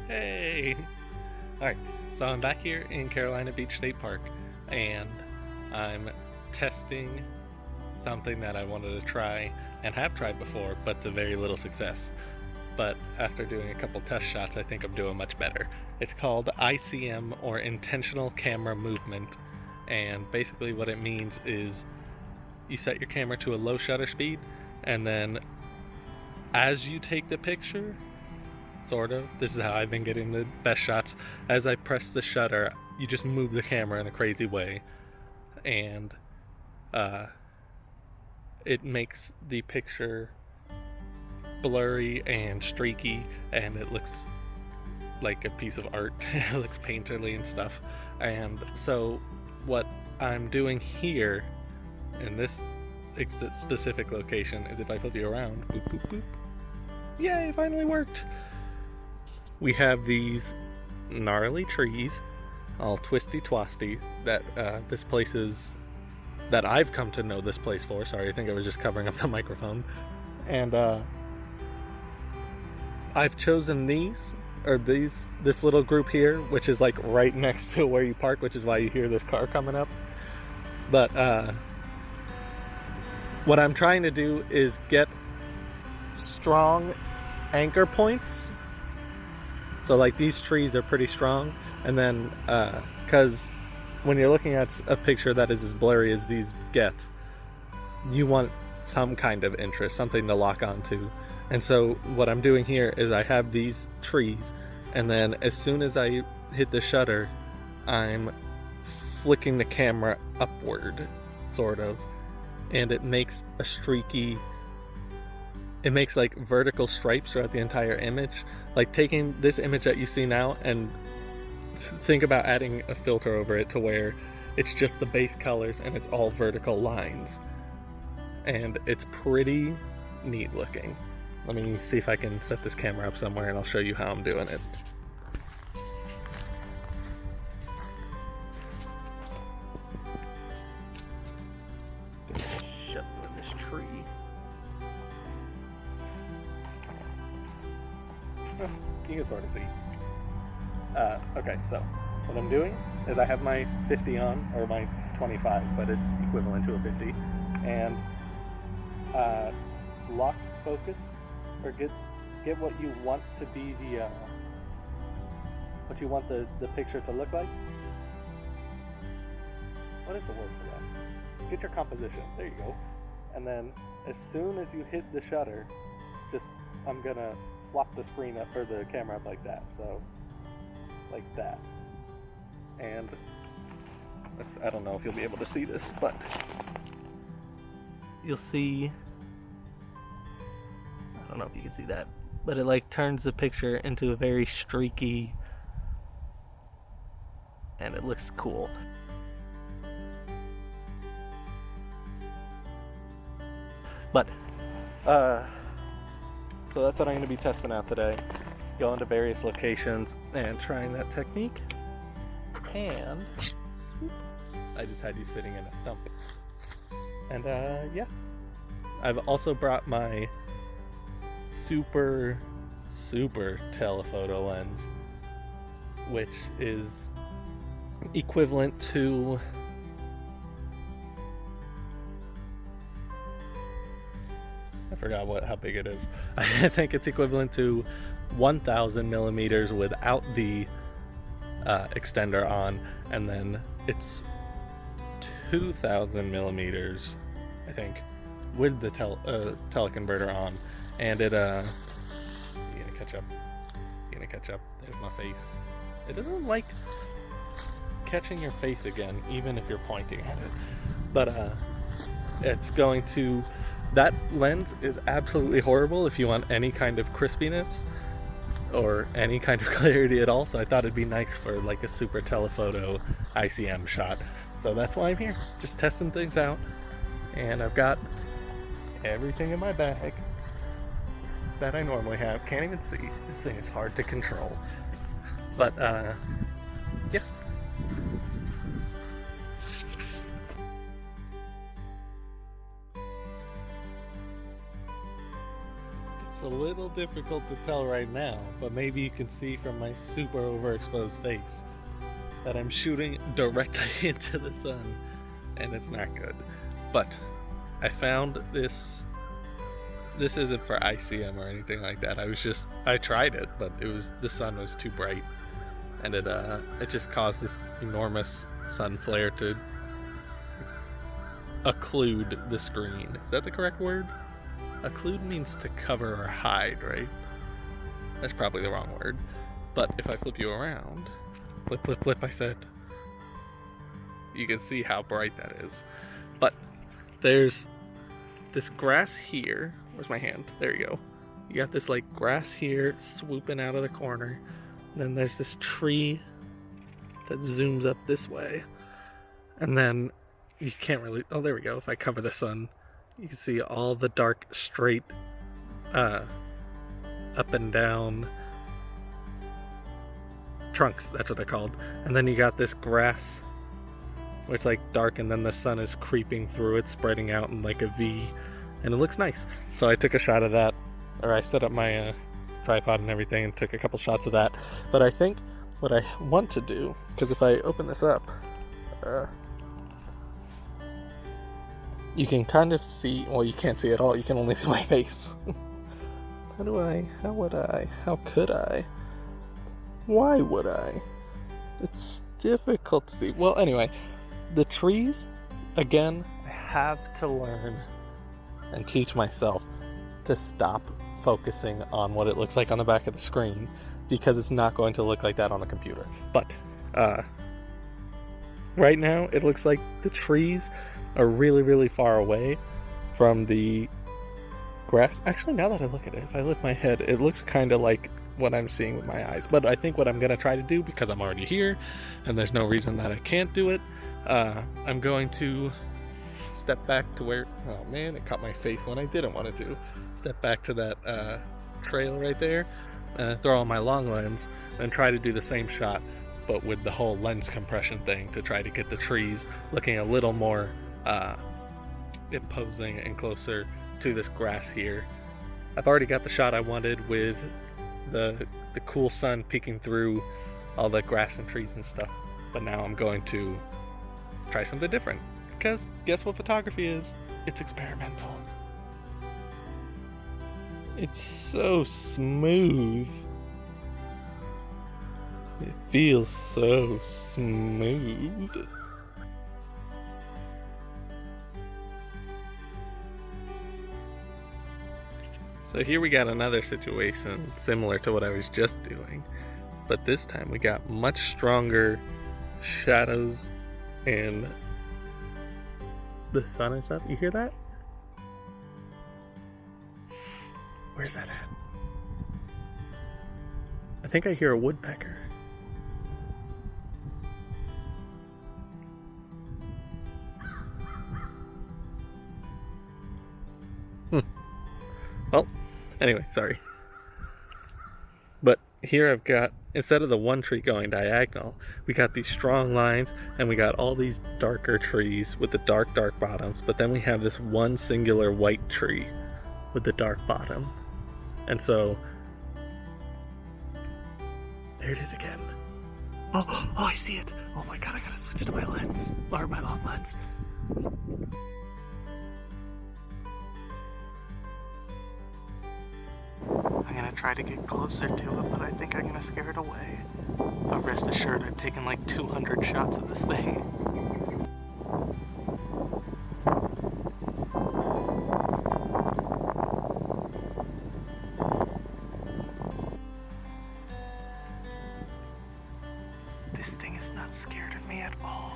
Hey! Alright, so I'm back here in Carolina Beach State Park, and I'm testing something that I wanted to try and have tried before, but to very little success. But after doing a couple test shots, I think I'm doing much better. It's called ICM, or Intentional Camera Movement, and basically what it means is you set your camera to a low shutter speed, and then as you take the picture, sort of, this is how I've been getting the best shots, as I press the shutter, you just move the camera in a crazy way, and it makes the picture blurry and streaky, and it looks like a piece of art. It looks painterly and stuff. And so what I'm doing here in this specific location is, if I flip you around, boop boop boop, yay, it finally worked. We have these gnarly trees, all twisty twasty, that this place is, that I've come to know this place for. Sorry, I think I was just covering up the microphone. And I've chosen this little group here, which is like right next to where you park, which is why you hear this car coming up. But what I'm trying to do is get strong anchor points. So like these trees are pretty strong, and then because when you're looking at a picture that is as blurry as these get, you want some kind of interest, something to lock onto. And so what I'm doing here is I have these trees, and then as soon as I hit the shutter, I'm flicking the camera upward, sort of, and it makes a streaky, it makes like vertical stripes throughout the entire image. Like taking this image that you see now and think about adding a filter over it to where it's just the base colors and it's all vertical lines. And it's pretty neat looking. Let me see if I can set this camera up somewhere and I'll show you how I'm doing it. Shut with this tree. You can sort of see. Okay, so what I'm doing is I have my 50 on, or my 25, but it's equivalent to a 50, and lock focus, or get what you want to be the what you want the picture to look like. What is the word for that? Get your composition. There you go. And then as soon as you hit the shutter, I'm gonna flop the screen up, or the camera up like that. So like that. And I don't know if you'll be able to see this, but you'll see, I don't know if you can see that, but it like turns the picture into a very streaky, and it looks cool. But so that's what I'm going to be testing out today. Going to various locations and trying that technique. And swoop, I just had you sitting in a stump. And yeah, I've also brought my super telephoto lens, which is equivalent to, I forgot how big it is. I think it's equivalent to 1,000 millimeters without the extender on, and then it's 2,000 millimeters, I think, with the teleconverter on. And it you gonna catch up. There's my face. It doesn't like catching your face again, even if you're pointing at it. But it's going to. That lens is absolutely horrible if you want any kind of crispiness or any kind of clarity at all, so I thought it'd be nice for like a super telephoto ICM shot. So that's why I'm here, just testing things out. And I've got everything in my bag that I normally have. Can't even see. This thing is hard to control. But yeah. a little difficult to tell right now, but maybe you can see from my super overexposed face that I'm shooting directly into the sun, and it's not good. But I found this. This isn't for ICM or anything like that. I tried it, but the sun was too bright, and it just caused this enormous sun flare to occlude the screen. Is that the correct word? Occlude means to cover or hide, right? That's probably the wrong word. But if I flip you around, flip, I said, you can see how bright that is. But there's this grass here. Where's my hand? There you go. You got this like grass here swooping out of the corner. And then there's this tree that zooms up this way. And then you can't really, oh, there we go. If I cover the sun, you can see all the dark, straight, up and down trunks. That's what they're called. And then you got this grass where it's like dark, and then the sun is creeping through it, spreading out in like a V, and it looks nice. So I took a shot of that, or I set up my tripod and everything and took a couple shots of that. But I think what I want to do, because if I open this up, you can kind of see, well, you can't see at all, you can only see my face. How could I? Why would I? It's difficult to see. Well, anyway, the trees, again, I have to learn and teach myself to stop focusing on what it looks like on the back of the screen, because it's not going to look like that on the computer. But, right now, it looks like the trees are really, really far away from the grass. Actually, now that I look at it, if I lift my head, it looks kind of like what I'm seeing with my eyes. But I think what I'm going to try to do, because I'm already here and there's no reason that I can't do it, I'm going to step back to where, oh man, it caught my face when I didn't want it to. Step back to that trail right there, and throw on my long lens and try to do the same shot, but with the whole lens compression thing, to try to get the trees looking a little more imposing and closer to this grass here. I've already got the shot I wanted with the cool sun peeking through all the grass and trees and stuff, but now I'm going to try something different, because guess what photography is? It's experimental. It's so smooth. It feels so smooth. So here we got another situation similar to what I was just doing, but this time we got much stronger shadows and the sun and stuff. You hear that? Where's that at? I think I hear a woodpecker. Well, anyway, sorry. But here I've got, instead of the one tree going diagonal, we got these strong lines, and we got all these darker trees with the dark bottoms, but then we have this one singular white tree with the dark bottom. And so, there it is again. Oh, I see it. Oh my god, I gotta switch to my lens, or my long lens. I'm gonna try to get closer to it, but I think I'm gonna scare it away. But rest assured, I've taken like 200 shots of this thing. This thing is not scared of me at all.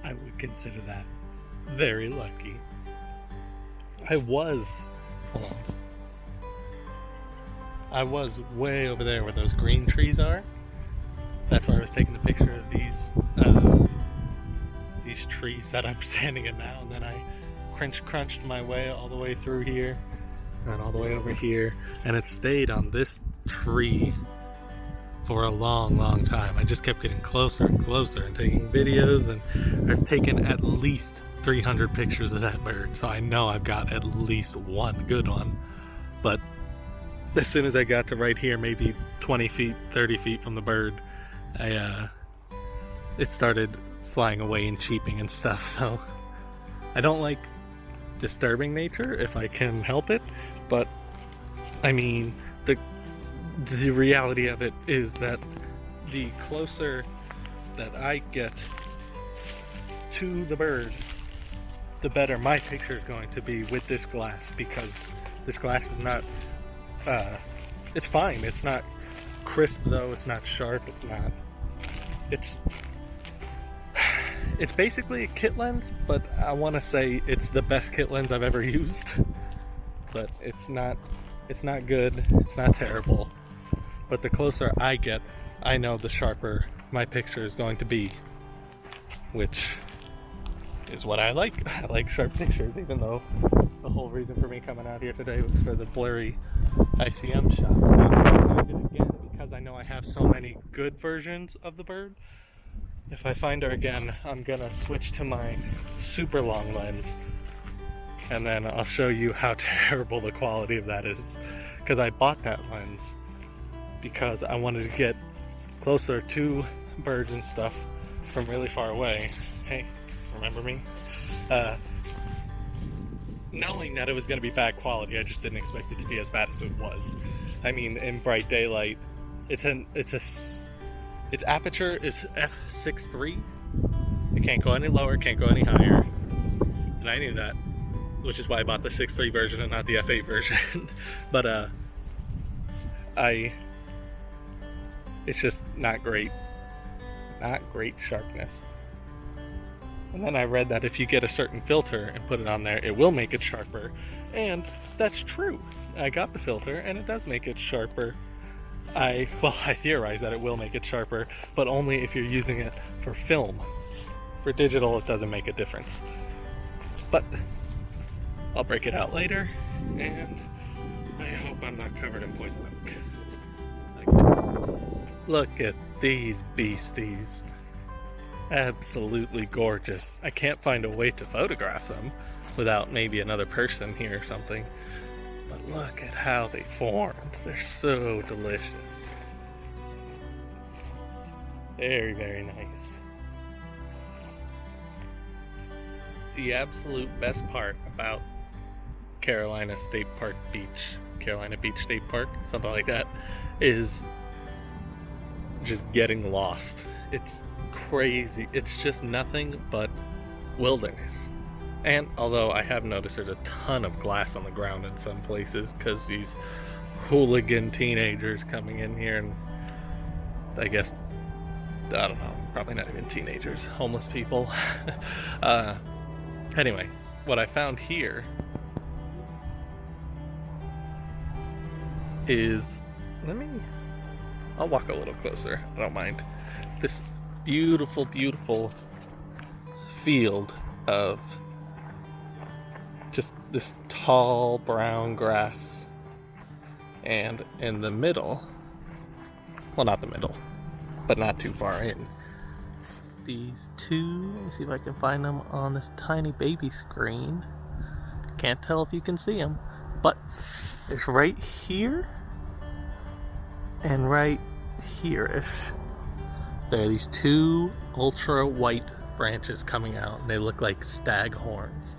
I would consider that very lucky. I was way over there where those green trees are. That's where I was taking a picture of these trees that I'm standing in now, and then I crunched my way all the way through here and all the way over here, and it stayed on this tree for a long time. I just kept getting closer and closer and taking videos, and I've taken at least 300 pictures of that bird, so I know I've got at least one good one. But as soon as I got to right here, maybe 20 feet, 30 feet from the bird, it started flying away and cheeping and stuff. So I don't like disturbing nature if I can help it, but I mean, the reality of it is that the closer that I get to the bird, the better my picture is going to be with this glass, because this glass is not, it's fine. It's not crisp though, it's not sharp, it's basically a kit lens, but I want to say it's the best kit lens I've ever used. But it's not good, it's not terrible. But the closer I get, I know the sharper my picture is going to be, which is what I like. I like sharp pictures, even though the whole reason for me coming out here today was for the blurry ICM shots. I'm going to do it again because I know I have so many good versions of the bird. If I find her again, I'm going to switch to my super long lens, and then I'll show you how terrible the quality of that is, because I bought that lens because I wanted to get closer to birds and stuff from really far away. Hey, remember me? Knowing that it was going to be bad quality, I just didn't expect it to be as bad as it was. I mean, in bright daylight, its aperture is f6.3. It can't go any lower, can't go any higher, and I knew that, which is why I bought the 6.3 version and not the f8 version. But it's just not great sharpness. And then I read that if you get a certain filter and put it on there, it will make it sharper, and that's true. I got the filter and it does make it sharper. I theorize that it will make it sharper, but only if you're using it for film. For digital, it doesn't make a difference. But I'll break it out later, and I hope I'm not covered in poison oak. Look at these beasties. Absolutely gorgeous. I can't find a way to photograph them without maybe another person here or something. But look at how they formed. They're so delicious. Very, very nice. The absolute best part about Carolina Beach State Park, something like that, is just getting lost. It's crazy. It's just nothing but wilderness. And although I have noticed there's a ton of glass on the ground in some places because these hooligan teenagers coming in here, and I guess, I don't know, probably not even teenagers, homeless people. Anyway, what I found here is, I'll walk a little closer, I don't mind. This beautiful, beautiful field of just this tall brown grass, and in the middle, well, not the middle, but not too far in, these two, let me see if I can find them on this tiny baby screen. Can't tell if you can see them, but it's right here and right here-ish. There are these two ultra white branches coming out, and they look like stag horns,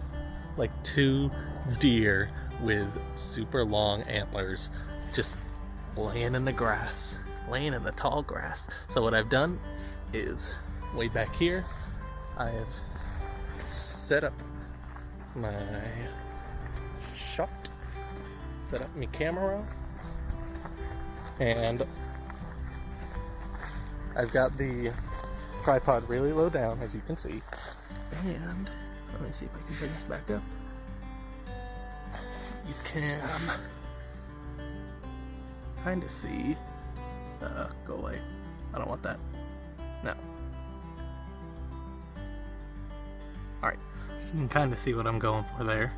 like two deer with super long antlers just laying in the grass, laying in the tall grass. So what I've done is, way back here, I have set up my shot, set up my camera, and I've got the tripod really low down, as you can see. And let me see if I can bring this back up. You can kind of see. Go away. I don't want that. No. Alright. You can kind of see what I'm going for there.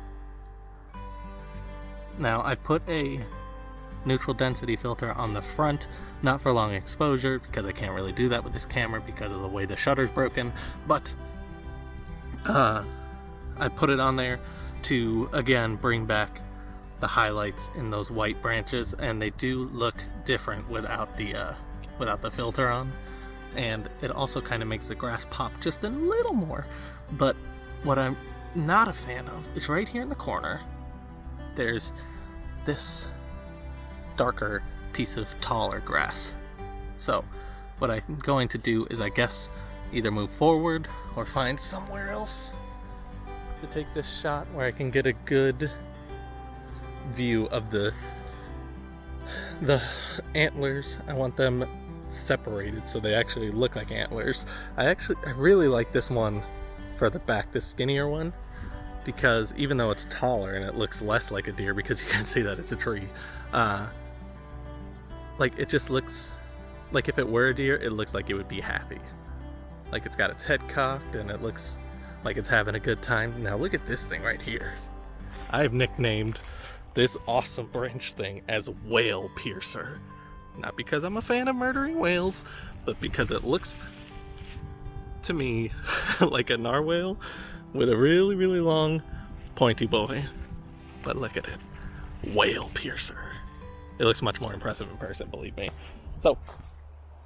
Now, I've put a neutral density filter on the front, not for long exposure, because I can't really do that with this camera because of the way the shutter's broken, but I put it on there to, again, bring back the highlights in those white branches, and they do look different without the filter on. And it also kind of makes the grass pop just a little more. But what I'm not a fan of is right here in the corner, there's this darker piece of taller grass. So what I'm going to do is, I guess, either move forward or find somewhere else to take this shot where I can get a good view of the antlers. I want them separated so they actually look like antlers. I really like this one for the back, this skinnier one, because even though it's taller and it looks less like a deer because you can see that it's a tree, like it just looks like if it were a deer, it looks like it would be happy. Like it's got its head cocked and it looks like it's having a good time. Now look at this thing right here. I've nicknamed this awesome branch thing as Whale Piercer. Not because I'm a fan of murdering whales, but because it looks to me like a narwhal with a really, really long pointy boy. But look at it. Whale Piercer. It looks much more impressive in person, believe me. So,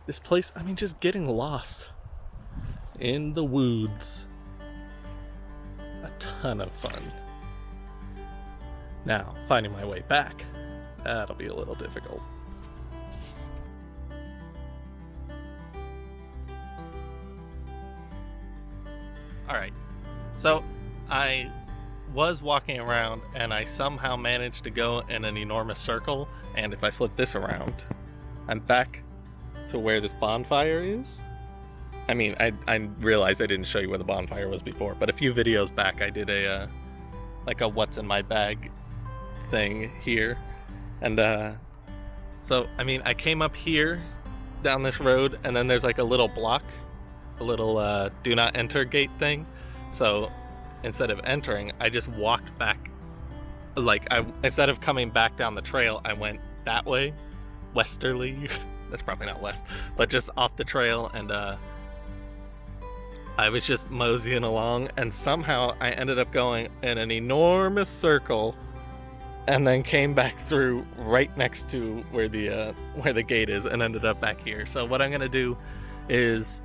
this place, I mean, just getting lost in the woods. A ton of fun. Now, finding my way back, that'll be a little difficult. Alright, so I was walking around and I somehow managed to go in an enormous circle, and if I flip this around, I'm back to where this bonfire is. I mean, I realized I didn't show you where the bonfire was before, but a few videos back I did a what's in my bag thing here. And so, I mean, I came up here down this road, and then there's like a little block, a little do not enter gate thing. So instead of entering, I just walked back. Like, instead of coming back down the trail, I went that way, westerly. That's probably not west, but just off the trail, and I was just moseying along, and somehow I ended up going in an enormous circle, and then came back through right next to where the gate is, and ended up back here. So what I'm gonna do is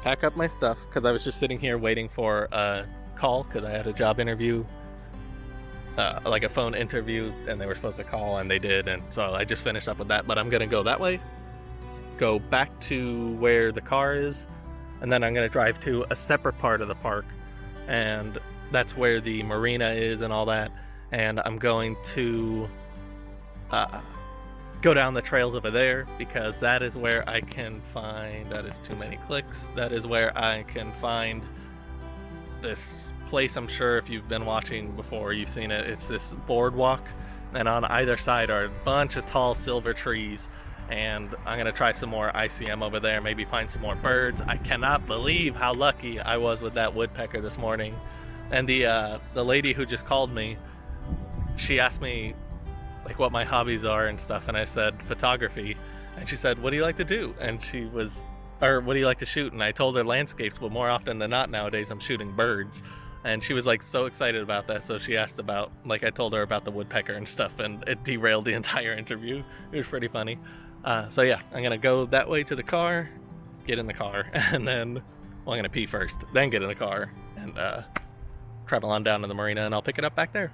pack up my stuff, because I was just sitting here waiting for a call, because I had a job interview, like a phone interview, and they were supposed to call, and they did, and so I just finished up with that. But I'm gonna go that way, go back to where the car is, and then I'm gonna drive to a separate part of the park, and that's where the marina is and all that. And I'm going to go down the trails over there, because that is where I can find, that is too many clicks, that is where I can find this place. I'm sure if you've been watching before, you've seen it. It's this boardwalk, and on either side are a bunch of tall silver trees, and I'm gonna try some more ICM over there, maybe find some more birds. I cannot believe how lucky I was with that woodpecker this morning. And the lady who just called me, she asked me like what my hobbies are and stuff, and I said photography, and she said, what do you like to do? And what do you like to shoot? And I told her landscapes, but more often than not nowadays I'm shooting birds. And she was like so excited about that, so she asked about, like, I told her about the woodpecker and stuff, and it derailed the entire interview. It was pretty funny. So yeah, I'm gonna go that way to the car, get in the car, and then, well, I'm gonna pee first, then get in the car, and travel on down to the marina, and I'll pick it up back there.